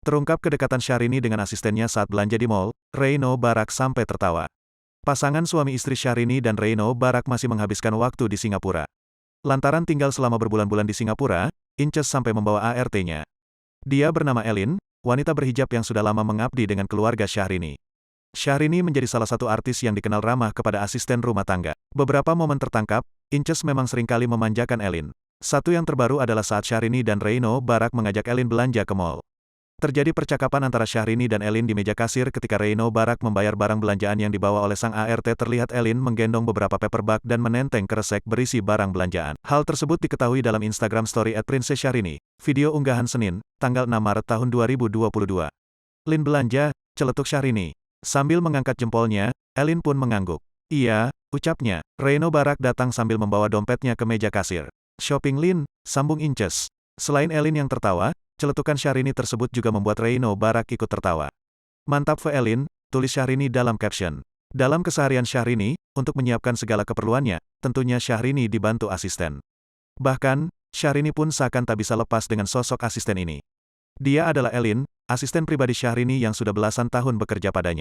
Terungkap kedekatan Syahrini dengan asistennya saat belanja di mall, Reino Barak sampai tertawa. Pasangan suami istri Syahrini dan Reino Barak masih menghabiskan waktu di Singapura. Lantaran tinggal selama berbulan-bulan di Singapura, Inces sampai membawa ART-nya. Dia bernama Elin, wanita berhijab yang sudah lama mengabdi dengan keluarga Syahrini. Syahrini menjadi salah satu artis yang dikenal ramah kepada asisten rumah tangga. Beberapa momen tertangkap, Inces memang seringkali memanjakan Elin. Satu yang terbaru adalah saat Syahrini dan Reino Barak mengajak Elin belanja ke mall. Terjadi percakapan antara Syahrini dan Elin di meja kasir ketika Reino Barak membayar barang belanjaan yang dibawa oleh sang ART. Terlihat Elin menggendong beberapa paper bag dan menenteng kresek berisi barang belanjaan. Hal tersebut diketahui dalam Instagram Story @princess_syahrini. Video unggahan Senin, tanggal 6 Maret tahun 2022. Lin belanja, celetuk Syahrini. Sambil mengangkat jempolnya, Elin pun mengangguk. Iya, ucapnya. Reino Barak datang sambil membawa dompetnya ke meja kasir. Shopping Lin, sambung Inces. Selain Elin yang tertawa, celetukan Syahrini tersebut juga membuat Reino Barak ikut tertawa. Mantap Elin, tulis Syahrini dalam caption. Dalam keseharian Syahrini, untuk menyiapkan segala keperluannya, tentunya Syahrini dibantu asisten. Bahkan, Syahrini pun seakan tak bisa lepas dengan sosok asisten ini. Dia adalah Elin, asisten pribadi Syahrini yang sudah belasan tahun bekerja padanya.